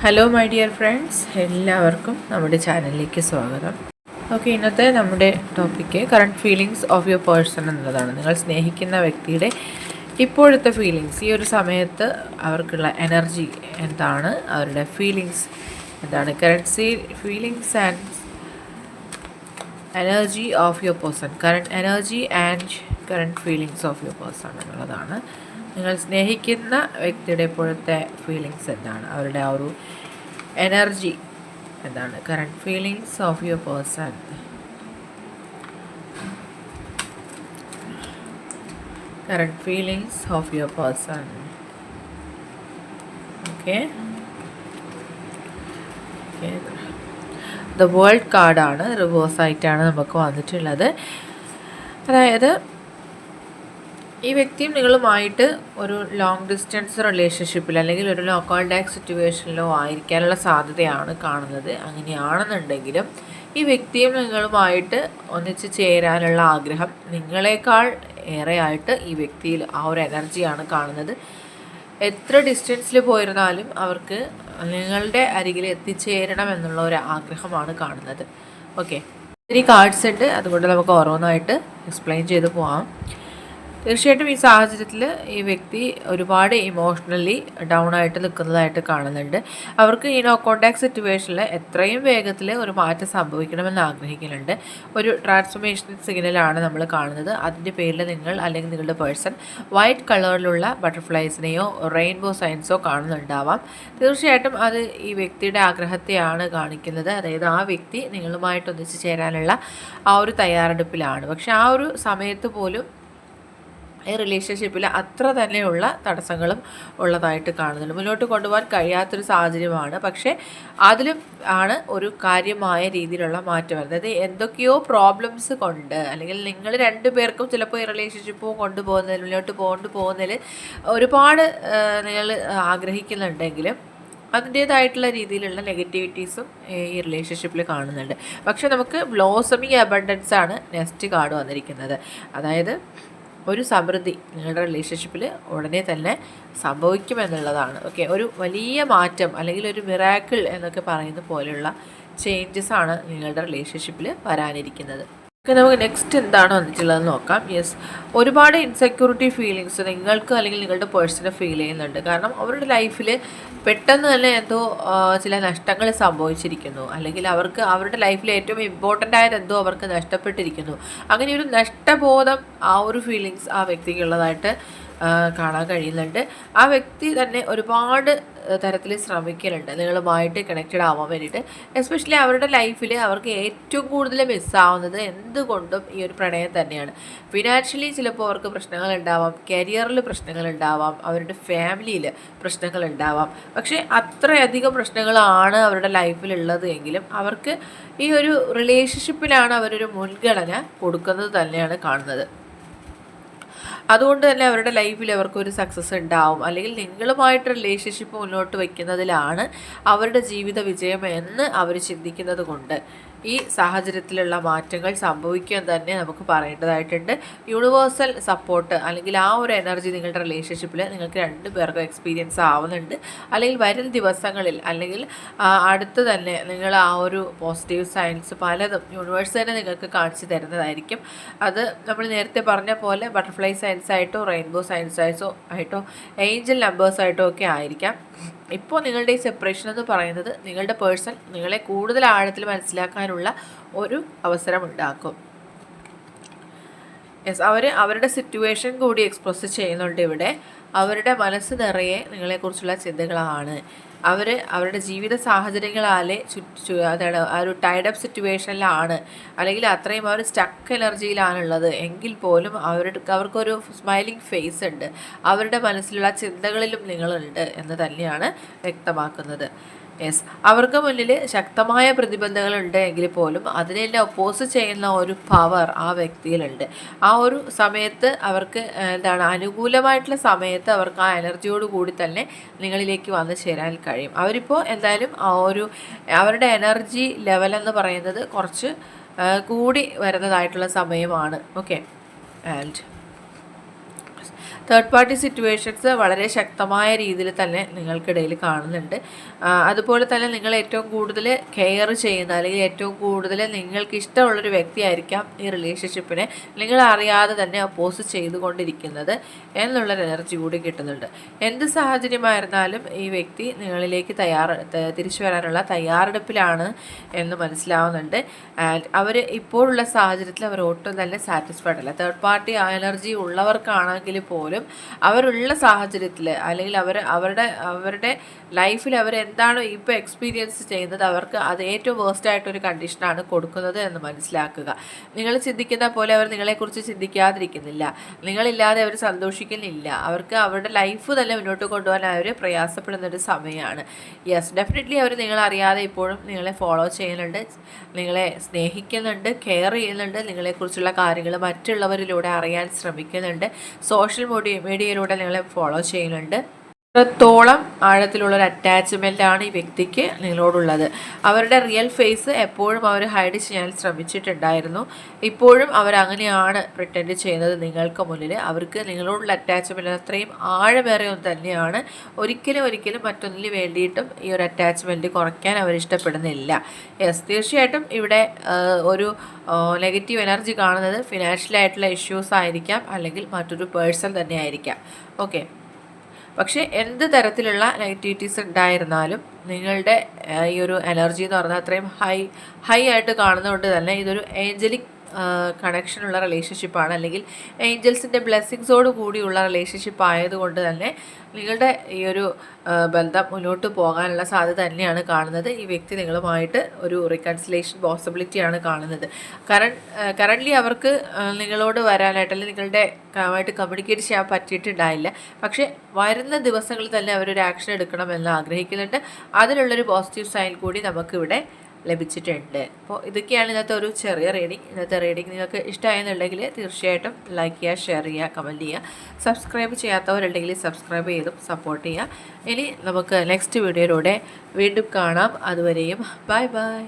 Hello my dear friends, എല്ലാവർക്കും നമ്മുടെ ചാനലിലേക്ക് സ്വാഗതം. ഓക്കെ, ഇന്നത്തെ നമ്മുടെ topic current feelings of your person എന്നുള്ളതാണ്. നിങ്ങൾ സ്നേഹിക്കുന്ന വ്യക്തിയുടെ ഇപ്പോഴത്തെ ഫീലിങ്സ്, ഈ ഒരു സമയത്ത് അവർക്കുള്ള എനർജി എന്താണ്, അവരുടെ ഫീലിങ്സ് എന്താണ്, current feelings and energy of your person, current energy and current feelings of your person എന്നുള്ളതാണ്. നിങ്ങൾ സ്നേഹിക്കുന്ന വ്യക്തിയുടെ ഇപ്പോഴത്തെ ഫീലിങ്സ് എന്താണ്, അവരുടെ ആ ഒരു എനർജി എന്താണ്, current feelings of your person. Current feelings of your person. Okay, the world കാർഡാണ്, റിവേഴ്സ് ആയിട്ടാണ് നമുക്ക് വന്നിട്ടുള്ളത്. അതായത് ഈ വ്യക്തിയും നിങ്ങളുമായിട്ട് ഒരു ലോങ് ഡിസ്റ്റൻസ് റിലേഷൻഷിപ്പിൽ അല്ലെങ്കിൽ ഒരു നോ കോൺടാക്ട് സിറ്റുവേഷനിലോ ആയിരിക്കാനുള്ള സാധ്യതയാണ് കാണുന്നത്. അങ്ങനെയാണെന്നുണ്ടെങ്കിലും ഈ വ്യക്തിയും നിങ്ങളുമായിട്ട് ഒന്നിച്ച് ചേരാനുള്ള ആഗ്രഹം നിങ്ങളെക്കാൾ ഏറെയായിട്ട് ഈ വ്യക്തിയിൽ ആ ഒരു എനർജിയാണ് കാണുന്നത്. എത്ര ഡിസ്റ്റൻസിൽ പോയിരുന്നാലും അവർക്ക് നിങ്ങളുടെ അരികിൽ എത്തിച്ചേരണം എന്നുള്ള ഒരു ആഗ്രഹമാണ് കാണുന്നത്. ഓക്കെ, ഇത്തിരി കാർഡ്സ് ഉണ്ട്, അതുകൊണ്ട് നമുക്ക് ഓരോന്നായിട്ട് എക്സ്പ്ലെയിൻ ചെയ്ത് പോകാം. തീർച്ചയായിട്ടും ഈ സാഹചര്യത്തിൽ ഈ വ്യക്തി ഒരുപാട് ഇമോഷണലി ഡൗൺ ആയിട്ട് നിൽക്കുന്നതായിട്ട് കാണുന്നുണ്ട്. അവർക്ക് ഈ നോ കോൺടാക്ട് സിറ്റുവേഷനിൽ എത്രയും വേഗത്തിൽ ഒരു മാറ്റം സംഭവിക്കണമെന്ന് ആഗ്രഹിക്കുന്നുണ്ട്. ഒരു ട്രാൻസ്ഫോർമേഷൻ സിഗ്നലാണ് നമ്മൾ കാണുന്നത്. അതിൻ്റെ പേരിൽ നിങ്ങൾ അല്ലെങ്കിൽ നിങ്ങളുടെ പേഴ്സൺ വൈറ്റ് കളറിലുള്ള ബട്ടർഫ്ലൈസിനെയോ റെയിൻബോ സൈൻസോ കാണുന്നുണ്ടാവാം. തീർച്ചയായിട്ടും അത് ഈ വ്യക്തിയുടെ ആഗ്രഹത്തെയാണ് കാണിക്കുന്നത്. അതായത് ആ വ്യക്തി നിങ്ങളുമായിട്ട് ഒന്നിച്ച് ചേരാനുള്ള ആ ഒരു തയ്യാറെടുപ്പിലാണ്. പക്ഷെ ആ ഒരു സമയത്ത് പോലും ഈ റിലേഷൻഷിപ്പിൽ അത്ര തന്നെയുള്ള തടസ്സങ്ങളും ഉള്ളതായിട്ട് കാണുന്നുണ്ട്. മുന്നോട്ട് കൊണ്ടുപോകാൻ കഴിയാത്തൊരു സാഹചര്യമാണ്. പക്ഷേ അതിലും ആണ് ഒരു കാര്യമായ രീതിയിലുള്ള മാറ്റം വരുന്നത്. എന്തൊക്കെയോ പ്രോബ്ലംസ് കൊണ്ട്, അല്ലെങ്കിൽ നിങ്ങൾ രണ്ടു പേർക്കും ചിലപ്പോൾ ഈ റിലേഷൻഷിപ്പ് കൊണ്ടുപോകുന്നതിൽ, മുന്നോട്ട് കൊണ്ടുപോകുന്നതിൽ ഒരുപാട് നിങ്ങൾ ആഗ്രഹിക്കുന്നുണ്ടെങ്കിലും അതിൻ്റേതായിട്ടുള്ള രീതിയിലുള്ള നെഗറ്റിവിറ്റീസും ഈ റിലേഷൻഷിപ്പിൽ കാണുന്നുണ്ട്. പക്ഷെ നമുക്ക് ബ്ലോസമിങ് അബണ്ടൻസ് ആണ് നെക്സ്റ്റ് കാർഡ് വന്നിരിക്കുന്നത്. അതായത് ഒരു സമൃദ്ധി നിങ്ങളുടെ റിലേഷൻഷിപ്പിൽ ഉടനെ തന്നെ സംഭവിക്കുമെന്നുള്ളതാണ്. ഓക്കെ, ഒരു വലിയ മാറ്റം അല്ലെങ്കിൽ ഒരു മിറാക്കിൾ എന്നൊക്കെ പറയുന്ന പോലെയുള്ള ചേഞ്ചസ് ആണ് നിങ്ങളുടെ റിലേഷൻഷിപ്പിൽ വരാനിരിക്കുന്നത്. നമുക്ക് നെക്സ്റ്റ് എന്താണ് വന്നിട്ടുള്ളതെന്ന് നോക്കാം. യെസ്, ഒരുപാട് ഇൻസെക്യൂരിറ്റി ഫീലിങ്സ് നിങ്ങൾക്ക് അല്ലെങ്കിൽ നിങ്ങളുടെ പേഴ്സണെ ഫീൽ ചെയ്യുന്നുണ്ട്. കാരണം അവരുടെ ലൈഫിൽ പെട്ടെന്ന് തന്നെ എന്തോ ചില നഷ്ടങ്ങൾ സംഭവിച്ചിരിക്കുന്നു, അല്ലെങ്കിൽ അവർക്ക് അവരുടെ ലൈഫിൽ ഏറ്റവും ഇമ്പോർട്ടൻ്റ് ആയത് എന്തോ അവർക്ക് നഷ്ടപ്പെട്ടിരിക്കുന്നു. അങ്ങനെ ഒരു നഷ്ടബോധം, ആ ഒരു ഫീലിങ്സ് ആ വ്യക്തിക്കുള്ളതായിട്ട് കാണാൻ കഴിയുന്നുണ്ട്. ആ വ്യക്തി തന്നെ ഒരുപാട് തരത്തിൽ ശ്രമിക്കലുണ്ട് നിങ്ങളുമായിട്ട് കണക്റ്റഡ് ആവാൻ വേണ്ടിയിട്ട്. എസ്പെഷ്യലി അവരുടെ ലൈഫിൽ അവർക്ക് ഏറ്റവും കൂടുതൽ മിസ്സാവുന്നത് എന്തുകൊണ്ടും ഈ ഒരു പ്രണയം തന്നെയാണ്. ഫിനാൻഷ്യലി ചിലപ്പോൾ അവർക്ക് പ്രശ്നങ്ങൾ ഉണ്ടാവാം, കരിയറിൽ പ്രശ്നങ്ങൾ ഉണ്ടാവാം, അവരുടെ ഫാമിലിയിൽ പ്രശ്നങ്ങൾ ഉണ്ടാവാം. പക്ഷേ അത്രയധികം പ്രശ്നങ്ങളാണ് അവരുടെ ലൈഫിലുള്ളത് എങ്കിലും അവർക്ക് ഈ ഒരു റിലേഷൻഷിപ്പിലാണ് അവരൊരു മുൻഗണന കൊടുക്കുന്നത് തന്നെയാണ് കാണുന്നത്. അതുകൊണ്ട് തന്നെ അവരുടെ ലൈഫിൽ അവർക്കൊരു സക്സസ് ഉണ്ടാവും, അല്ലെങ്കിൽ നിങ്ങളുമായിട്ട് റിലേഷൻഷിപ്പ് മുന്നോട്ട് വയ്ക്കുന്നതിലാണ് അവരുടെ ജീവിത വിജയം എന്ന് അവർ ചിന്തിക്കുന്നത് കൊണ്ട് ഈ സാഹചര്യത്തിലുള്ള മാറ്റങ്ങൾ സംഭവിക്കാൻ തന്നെ നമുക്ക് പറയേണ്ടതായിട്ടുണ്ട്. യൂണിവേഴ്സൽ സപ്പോർട്ട് അല്ലെങ്കിൽ ആ ഒരു എനർജി നിങ്ങളുടെ റിലേഷൻഷിപ്പിൽ നിങ്ങൾക്ക് രണ്ടു പേർക്കും എക്സ്പീരിയൻസ് ആവുന്നുണ്ട്. അല്ലെങ്കിൽ വരും ദിവസങ്ങളിൽ അല്ലെങ്കിൽ അടുത്ത് തന്നെ നിങ്ങൾ ആ ഒരു പോസിറ്റീവ് സൈൻസ് പലതും യൂണിവേഴ്സ് തന്നെ നിങ്ങൾക്ക് കാണിച്ചു തരുന്നതായിരിക്കും. അത് നമ്മൾ നേരത്തെ പറഞ്ഞ പോലെ ബട്ടർഫ്ലൈ സൈൻസ് ആയിട്ടോ റെയിൻബോ സൈൻസ് ആയിട്ടോ ഏഞ്ചൽ നമ്പേഴ്സ് ആയിട്ടോ ഒക്കെ ആയിരിക്കാം. ഇപ്പോൾ നിങ്ങളുടെ ഈ സെപ്പറേഷൻ എന്ന് പറയുന്നത് നിങ്ങളുടെ പേഴ്സൺ നിങ്ങളെ കൂടുതൽ ആഴത്തിൽ മനസ്സിലാക്കാനുള്ള ഒരു അവസരം ഉണ്ടാക്കും. യെസ്, അവരുടെ സിറ്റുവേഷൻ കൂടി എക്സ്പ്രസ് ചെയ്യുന്നുണ്ട് ഇവിടെ. അവരുടെ മനസ്സ് നിറയെ നിങ്ങളെക്കുറിച്ചുള്ള ചിന്തകളാണ്. അവരുടെ ജീവിത സാഹചര്യങ്ങളാലെ അതാണ് ആ ഒരു ടൈഡപ്പ് സിറ്റുവേഷനിലാണ്, അല്ലെങ്കിൽ അത്രയും ആ ഒരു സ്റ്റക്ക് എനർജിയിലാണുള്ളത് എങ്കിൽ പോലും അവർക്കൊരു സ്മൈലിംഗ് ഫേസ് ഉണ്ട്. അവരുടെ മനസ്സിലുള്ള ചിന്തകളിലും നിങ്ങളുണ്ട് എന്ന് തന്നെയാണ് വ്യക്തമാക്കുന്നത്. യെസ്, അവർക്ക് മുന്നിൽ ശക്തമായ പ്രതിബന്ധങ്ങളുണ്ട് എങ്കിൽ പോലും അതിനെല്ലാം ഒപ്പോസ് ചെയ്യുന്ന ഒരു പവർ ആ വ്യക്തിയിലുണ്ട്. ആ ഒരു സമയത്ത് അവർക്ക് എന്താണ് അനുകൂലമായിട്ടുള്ള സമയത്ത് അവർക്ക് ആ എനർജിയോട് കൂടി തന്നെ നിങ്ങളിലേക്ക് വന്നു ചേരാൻ കഴിയും. അവരിപ്പോൾ എന്തായാലും ആ ഒരു അവരുടെ എനർജി ലെവലെന്ന് പറയുന്നത് കുറച്ച് കൂടി വരുന്നതായിട്ടുള്ള സമയമാണ്. Okay, and third party situations വളരെ ശക്തമായ രീതിയിൽ തന്നെ നിങ്ങൾക്കിടയിൽ കാണുന്നുണ്ട്. അതുപോലെ തന്നെ നിങ്ങൾ ഏറ്റവും കൂടുതൽ കെയർ ചെയ്യുന്ന അല്ലെങ്കിൽ ഏറ്റവും കൂടുതൽ നിങ്ങൾക്ക് ഇഷ്ടമുള്ളൊരു വ്യക്തിയായിരിക്കാം ഈ റിലേഷൻഷിപ്പിനെ നിങ്ങൾ അറിയാതെ തന്നെ അപ്പോസ് ചെയ്തുകൊണ്ടിരിക്കുന്നത് എന്നുള്ളൊരു എനർജി കൂടി കിട്ടുന്നുണ്ട്. എന്ത് സാഹചര്യമായിരുന്നാലും ഈ വ്യക്തി നിങ്ങളിലേക്ക് തിരിച്ചു വരാനുള്ള തയ്യാറെടുപ്പിലാണ് എന്ന് മനസ്സിലാവുന്നുണ്ട്. ആൻഡ് അവർ ഇപ്പോഴുള്ള സാഹചര്യത്തിൽ അവർ ഒട്ടും തന്നെ സാറ്റിസ്ഫൈഡ് അല്ല. തേർഡ് പാർട്ടി എനർജി ഉള്ളവർക്കാണെങ്കിൽ പോലും അവരുള്ള സാഹചര്യത്തിൽ അല്ലെങ്കിൽ അവരുടെ ലൈഫിൽ അവരെന്താണോ ഇപ്പോൾ എക്സ്പീരിയൻസ് ചെയ്യുന്നത് അവർക്ക് അത് ഏറ്റവും വേസ്റ്റ് ആയിട്ടൊരു കണ്ടീഷനാണ് കൊടുക്കുന്നത് എന്ന് മനസ്സിലാക്കുക. നിങ്ങൾ ചിന്തിക്കുന്ന പോലെ അവർ നിങ്ങളെക്കുറിച്ച് ചിന്തിക്കാതിരിക്കുന്നില്ല. നിങ്ങളില്ലാതെ അവർ സന്തോഷിക്കുന്നില്ല. അവർക്ക് അവരുടെ ലൈഫ് തന്നെ മുന്നോട്ട് കൊണ്ടുപോകാൻ അവർ പ്രയാസപ്പെടുന്നൊരു സമയമാണ്. യെസ്, ഡെഫിനറ്റ്ലി അവർ നിങ്ങളറിയാതെ ഇപ്പോഴും നിങ്ങളെ ഫോളോ ചെയ്യുന്നുണ്ട്, നിങ്ങളെ സ്നേഹിക്കുന്നുണ്ട്, കെയർ ചെയ്യുന്നുണ്ട്, നിങ്ങളെക്കുറിച്ചുള്ള കാര്യങ്ങൾ മറ്റുള്ളവരിലൂടെ അറിയാൻ ശ്രമിക്കുന്നുണ്ട്, സോഷ്യൽ മീഡിയയിലൂടെ നിങ്ങളെ ഫോളോ ചെയ്യുന്നുണ്ട്. അത്രത്തോളം ആഴത്തിലുള്ളൊരു അറ്റാച്ച്മെൻ്റാണ് ഈ വ്യക്തിക്ക് നിങ്ങളോടുള്ളത്. അവരുടെ റിയൽ ഫേസ് എപ്പോഴും അവർ ഹൈഡ് ചെയ്യാൻ ശ്രമിച്ചിട്ടുണ്ടായിരുന്നു. ഇപ്പോഴും അവരങ്ങനെയാണ് പ്രിറ്റൻഡ് ചെയ്യുന്നത് നിങ്ങൾക്ക് മുന്നിൽ. അവർക്ക് നിങ്ങളോടുള്ള അറ്റാച്ച്മെൻറ്റ് അത്രയും ആഴമേറിയ ഒന്ന് തന്നെയാണ്. ഒരിക്കലും മറ്റൊന്നിന് വേണ്ടിയിട്ടും ഈ ഒരു അറ്റാച്ച്മെൻറ്റ് കുറയ്ക്കാൻ അവരിഷ്ടപ്പെടുന്നില്ല. യെസ്, തീർച്ചയായിട്ടും ഇവിടെ ഒരു നെഗറ്റീവ് എനർജി കാണുന്നത് ഫിനാൻഷ്യലായിട്ടുള്ള ഇഷ്യൂസ് ആയിരിക്കാം, അല്ലെങ്കിൽ മറ്റൊരു പേഴ്സൺ തന്നെ ആയിരിക്കാം. ഓക്കെ, പക്ഷേ എന്ത് തരത്തിലുള്ള നെഗറ്റിവിറ്റീസ് ഉണ്ടായിരുന്നാലും നിങ്ങളുടെ ഈ ഒരു എനർജി എന്ന് പറഞ്ഞാൽ അത്രയും ഹൈ ആയിട്ട് കാണുന്നതുകൊണ്ട് തന്നെ ഇതൊരു ഏഞ്ചലിക് കണക്ഷനുള്ള റിലേഷൻഷിപ്പാണ്, അല്ലെങ്കിൽ ഏഞ്ചൽസിൻ്റെ ബ്ലെസ്സിങ്സോട് കൂടിയുള്ള റിലേഷൻഷിപ്പ് ആയതുകൊണ്ട് തന്നെ നിങ്ങളുടെ ഈ ഒരു ബന്ധം മുന്നോട്ട് പോകാനുള്ള സാധ്യത തന്നെയാണ് കാണുന്നത്. ഈ വ്യക്തി നിങ്ങളുമായിട്ട് ഒരു റീകൺസിലേഷൻ പോസിബിലിറ്റിയാണ് കാണുന്നത്. കറൻ്റ്ലി അവർക്ക് നിങ്ങളോട് വരാനായിട്ട് അല്ലെങ്കിൽ നിങ്ങളുടെ ആയിട്ട് കമ്മ്യൂണിക്കേറ്റ് ചെയ്യാൻ പറ്റിയിട്ടുണ്ടായില്ല. പക്ഷേ വരുന്ന ദിവസങ്ങളിൽ തന്നെ അവരൊരു ആക്ഷൻ എടുക്കണമെന്ന് ആഗ്രഹിക്കുന്നുണ്ട്. അതിനുള്ളൊരു പോസിറ്റീവ് സൈൻ കൂടി നമുക്കിവിടെ ലഭിച്ചിട്ടുണ്ട്. അപ്പോൾ ഇതൊക്കെയാണ് ഇന്നത്തെ ഒരു ചെറിയ റീഡിങ്. ഇന്നത്തെ റീഡിങ് നിങ്ങൾക്ക് ഇഷ്ടമായെന്നുണ്ടെങ്കിൽ തീർച്ചയായിട്ടും ലൈക്ക് ചെയ്യുക, ഷെയർ ചെയ്യുക, കമൻറ്റ് ചെയ്യുക. സബ്സ്ക്രൈബ് ചെയ്യാത്തവരുണ്ടെങ്കിൽ സബ്സ്ക്രൈബ് ചെയ്തും സപ്പോർട്ട് ചെയ്യുക. ഇനി നമുക്ക് നെക്സ്റ്റ് വീഡിയോയിലൂടെ വീണ്ടും കാണാം. അതുവരെയും ബൈ ബൈ.